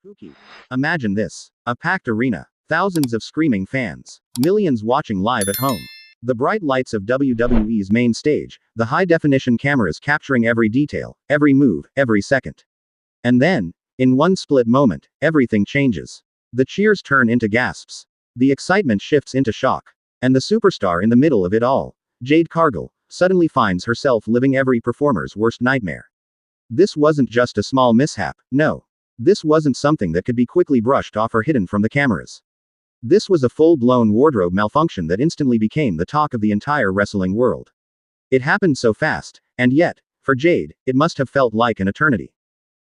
Spooky. Imagine this. A packed arena. Thousands of screaming fans. Millions watching live at home. The bright lights of WWE's main stage, the high-definition cameras capturing every detail, every move, every second. And then, in one split moment, everything changes. The cheers turn into gasps. The excitement shifts into shock. And the superstar in the middle of it all, Jade Cargill, suddenly finds herself living every performer's worst nightmare. This wasn't just a small mishap, no. This wasn't something that could be quickly brushed off or hidden from the cameras. This was a full-blown wardrobe malfunction that instantly became the talk of the entire wrestling world. It happened so fast, and yet, for Jade, it must have felt like an eternity.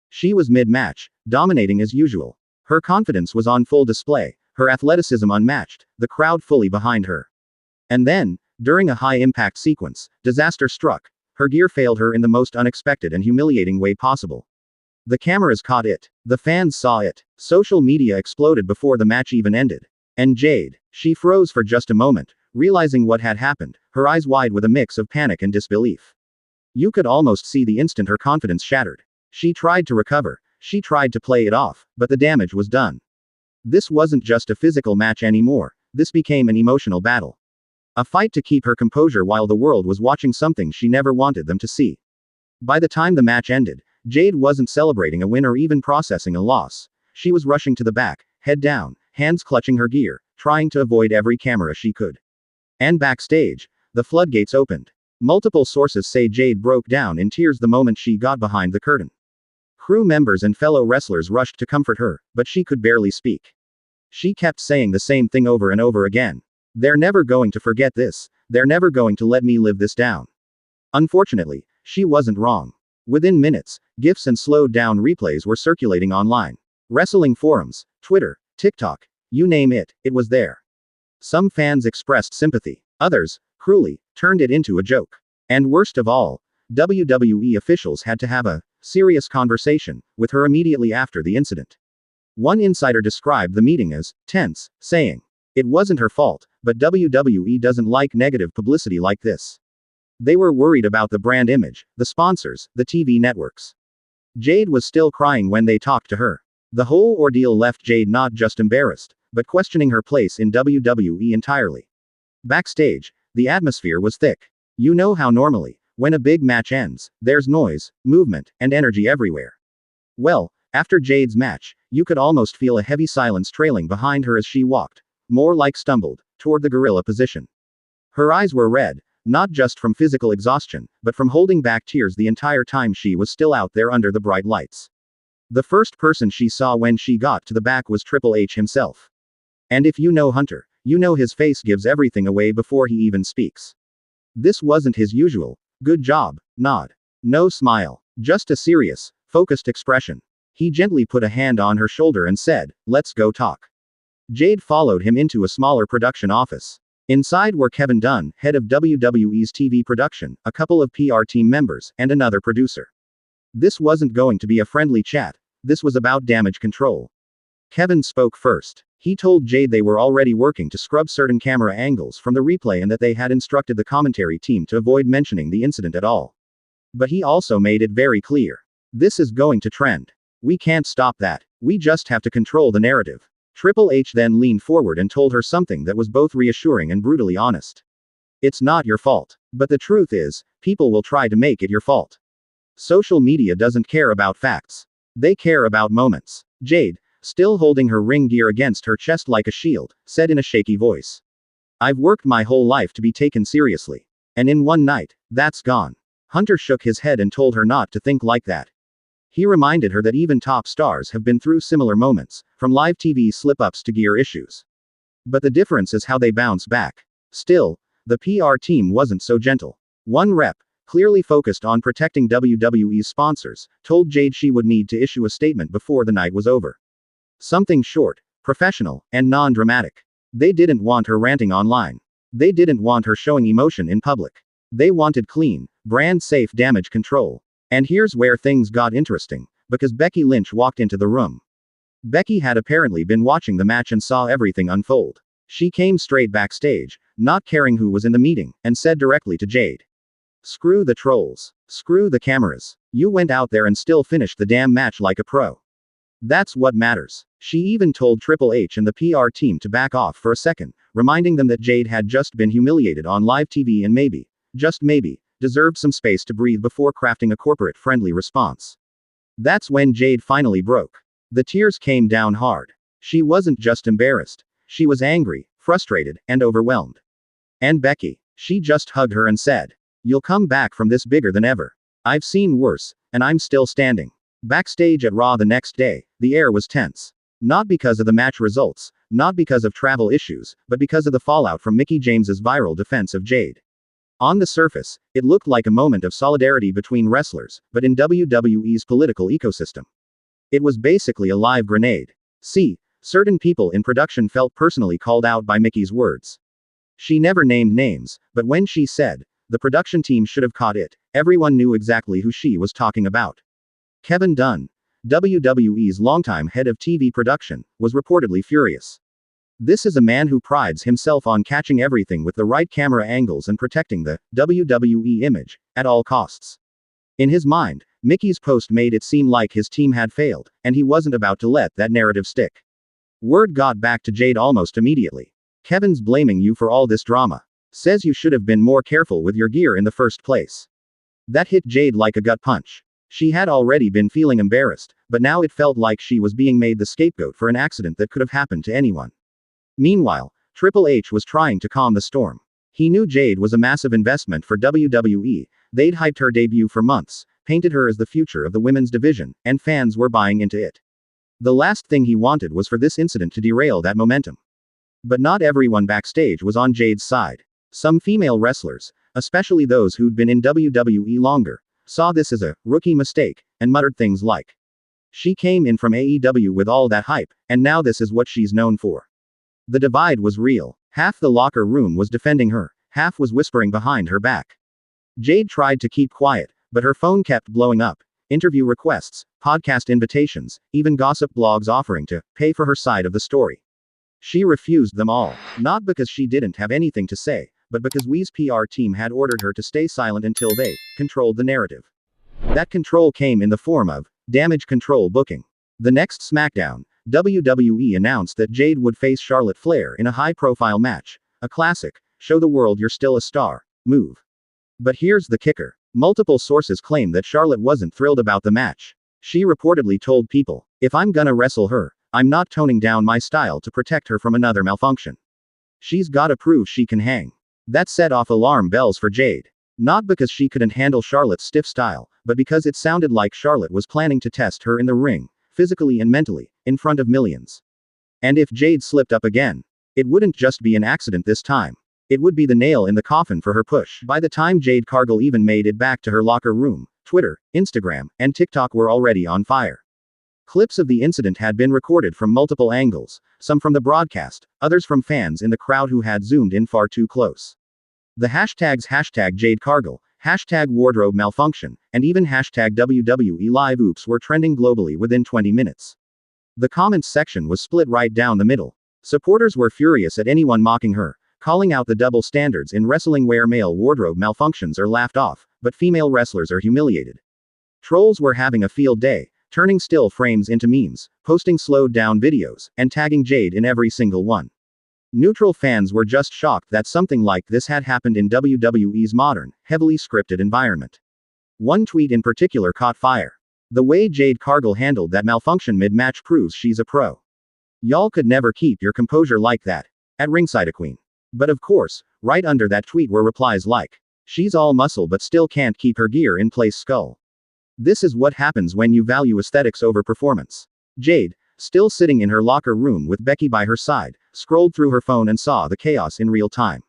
She was mid-match, dominating as usual. Her confidence was on full display, her athleticism unmatched, the crowd fully behind her. And then, during a high-impact sequence, disaster struck. Her gear failed her in the most unexpected and humiliating way possible. The cameras caught it. The fans saw it. Social media exploded before the match even ended. And Jade, she froze for just a moment, realizing what had happened, her eyes wide with a mix of panic and disbelief. You could almost see the instant her confidence shattered. She tried to recover, she tried to play it off, but the damage was done. This wasn't just a physical match anymore, this became an emotional battle. A fight to keep her composure while the world was watching something she never wanted them to see. By the time the match ended, Jade wasn't celebrating a win or even processing a loss. She was rushing to the back, head down, hands clutching her gear, trying to avoid every camera she could. And backstage, the floodgates opened. Multiple sources say Jade broke down in tears the moment she got behind the curtain. Crew members and fellow wrestlers rushed to comfort her, but she could barely speak. She kept saying the same thing over and over again. They're never going to forget this, they're never going to let me live this down. Unfortunately, she wasn't wrong. Within minutes, GIFs and slowed-down replays were circulating online. Wrestling forums, Twitter, TikTok, you name it, it was there. Some fans expressed sympathy. Others, cruelly, turned it into a joke. And worst of all, WWE officials had to have a serious conversation with her immediately after the incident. One insider described the meeting as tense, saying, "It wasn't her fault, but WWE doesn't like negative publicity like this." They were worried about the brand image, the sponsors, the TV networks. Jade was still crying when they talked to her. The whole ordeal left Jade not just embarrassed, but questioning her place in WWE entirely. Backstage, the atmosphere was thick. You know how normally, when a big match ends, there's noise, movement, and energy everywhere. Well, after Jade's match, you could almost feel a heavy silence trailing behind her as she walked, more like stumbled, toward the gorilla position. Her eyes were red, not just from physical exhaustion, but from holding back tears the entire time she was still out there under the bright lights. The first person she saw when she got to the back was Triple H himself. And if you know Hunter, you know his face gives everything away before he even speaks. This wasn't his usual, "good job" nod. No smile. Just a serious, focused expression. He gently put a hand on her shoulder and said, "Let's go talk." Jade followed him into a smaller production office. Inside were Kevin Dunn, head of WWE's TV production, a couple of PR team members, and another producer. This wasn't going to be a friendly chat, this was about damage control. Kevin spoke first. He told Jade they were already working to scrub certain camera angles from the replay and that they had instructed the commentary team to avoid mentioning the incident at all. But he also made it very clear. This is going to trend. We can't stop that. We just have to control the narrative. Triple H then leaned forward and told her something that was both reassuring and brutally honest. It's not your fault. But the truth is, people will try to make it your fault. Social media doesn't care about facts. They care about moments. Jade, still holding her ring gear against her chest like a shield, said in a shaky voice. I've worked my whole life to be taken seriously. And in one night, that's gone. Hunter shook his head and told her not to think like that. He reminded her that even top stars have been through similar moments, from live TV slip-ups to gear issues. But the difference is how they bounce back. Still, the PR team wasn't so gentle. One rep, clearly focused on protecting WWE's sponsors, told Jade she would need to issue a statement before the night was over. Something short, professional, and non-dramatic. They didn't want her ranting online. They didn't want her showing emotion in public. They wanted clean, brand-safe damage control. And here's where things got interesting, because Becky Lynch walked into the room. Becky had apparently been watching the match and saw everything unfold. She came straight backstage, not caring who was in the meeting, and said directly to Jade. Screw the trolls. Screw the cameras. You went out there and still finished the damn match like a pro. That's what matters. She even told Triple H and the PR team to back off for a second, reminding them that Jade had just been humiliated on live TV and maybe, just maybe, deserved some space to breathe before crafting a corporate-friendly response. That's when Jade finally broke. The tears came down hard. She wasn't just embarrassed. She was angry, frustrated, and overwhelmed. And Becky, she just hugged her and said, "You'll come back from this bigger than ever. I've seen worse, and I'm still standing." Backstage at Raw the next day, the air was tense. Not because of the match results, not because of travel issues, but because of the fallout from Mickie James's viral defense of Jade. On the surface, it looked like a moment of solidarity between wrestlers, but in WWE's political ecosystem, it was basically a live grenade. See, certain people in production felt personally called out by Mickie's words. She never named names, but when she said, "The production team should have caught it," everyone knew exactly who she was talking about. Kevin Dunn, WWE's longtime head of TV production, was reportedly furious. This is a man who prides himself on catching everything with the right camera angles and protecting the WWE image at all costs. In his mind, Mickie's post made it seem like his team had failed, and he wasn't about to let that narrative stick. Word got back to Jade almost immediately. "Kevin's blaming you for all this drama. Says you should have been more careful with your gear in the first place." That hit Jade like a gut punch. She had already been feeling embarrassed, but now it felt like she was being made the scapegoat for an accident that could have happened to anyone. Meanwhile, Triple H was trying to calm the storm. He knew Jade was a massive investment for WWE, they'd hyped her debut for months, painted her as the future of the women's division, and fans were buying into it. The last thing he wanted was for this incident to derail that momentum. But not everyone backstage was on Jade's side. Some female wrestlers, especially those who'd been in WWE longer, saw this as a rookie mistake, and muttered things like, "She came in from AEW with all that hype, and now this is what she's known for." The divide was real. Half the locker room was defending her, half was whispering behind her back. Jade tried to keep quiet, but her phone kept blowing up. Interview requests, podcast invitations, even gossip blogs offering to pay for her side of the story. She refused them all, not because she didn't have anything to say, but because Wee's PR team had ordered her to stay silent until they controlled the narrative. That control came in the form of damage control booking. The next SmackDown, WWE announced that Jade would face Charlotte Flair in a high-profile match, a classic, show the world you're still a star move. But here's the kicker. Multiple sources claim that Charlotte wasn't thrilled about the match. She reportedly told People, "If I'm gonna wrestle her, I'm not toning down my style to protect her from another malfunction. She's gotta prove she can hang." That set off alarm bells for Jade. Not because she couldn't handle Charlotte's stiff style, but because it sounded like Charlotte was planning to test her in the ring, physically and mentally, in front of millions. And if Jade slipped up again, it wouldn't just be an accident this time. It would be the nail in the coffin for her push. By the time Jade Cargill even made it back to her locker room, Twitter, Instagram, and TikTok were already on fire. Clips of the incident had been recorded from multiple angles, some from the broadcast, others from fans in the crowd who had zoomed in far too close. The hashtags #Jade Cargill, #wardrobe malfunction, and even #WWE Live Oops were trending globally within 20 minutes. The comments section was split right down the middle. Supporters were furious at anyone mocking her, calling out the double standards in wrestling where male wardrobe malfunctions are laughed off, but female wrestlers are humiliated. Trolls were having a field day, turning still frames into memes, posting slowed down videos, and tagging Jade in every single one. Neutral fans were just shocked that something like this had happened in WWE's modern, heavily scripted environment. One tweet in particular caught fire. "The way Jade Cargill handled that malfunction mid-match proves she's a pro. Y'all could never keep your composure like that. At ringside a queen." But of course, right under that tweet were replies like, "She's all muscle but still can't keep her gear in place skull." This is what happens when you value aesthetics over performance. Jade, still sitting in her locker room with Becky by her side, scrolled through her phone and saw the chaos in real time.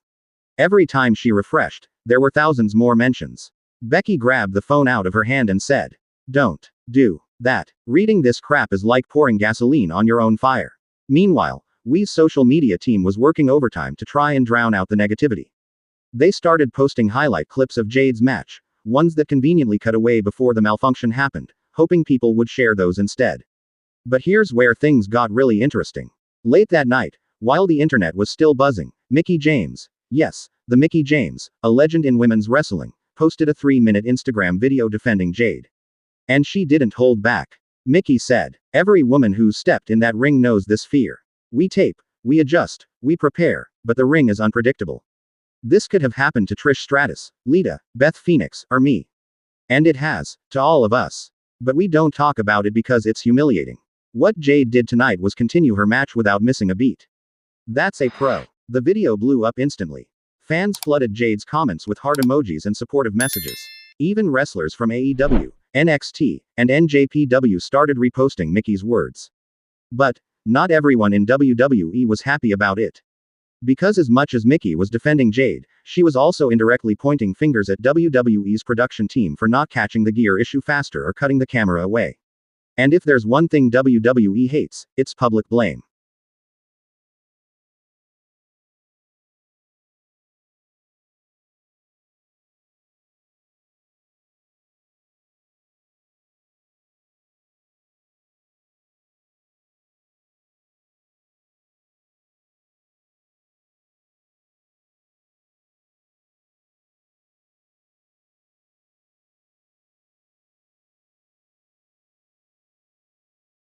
Every time she refreshed, there were thousands more mentions. Becky grabbed the phone out of her hand and said, "Don't do that. Reading this crap is like pouring gasoline on your own fire." Meanwhile, Wee's social media team was working overtime to try and drown out the negativity. They started posting highlight clips of Jade's match, ones that conveniently cut away before the malfunction happened, hoping people would share those instead. But here's where things got really interesting. Late that night, while the internet was still buzzing, Mickie James, yes, the Mickie James, a legend in women's wrestling, posted a 3-minute Instagram video defending Jade. And she didn't hold back. Mickie said. Every woman who's stepped in that ring knows this fear. We tape, we adjust, we prepare, but the ring is unpredictable. This could have happened to Trish Stratus, Lita, Beth Phoenix, or me. And it has, to all of us. But we don't talk about it because it's humiliating. What Jade did tonight was continue her match without missing a beat. That's a pro. The video blew up instantly. Fans flooded Jade's comments with heart emojis and supportive messages. Even wrestlers from AEW, NXT, and NJPW started reposting Mickie's words. But not everyone in WWE was happy about it. Because as much as Mickie was defending Jade, she was also indirectly pointing fingers at WWE's production team for not catching the gear issue faster or cutting the camera away. And if there's one thing WWE hates, it's public blame.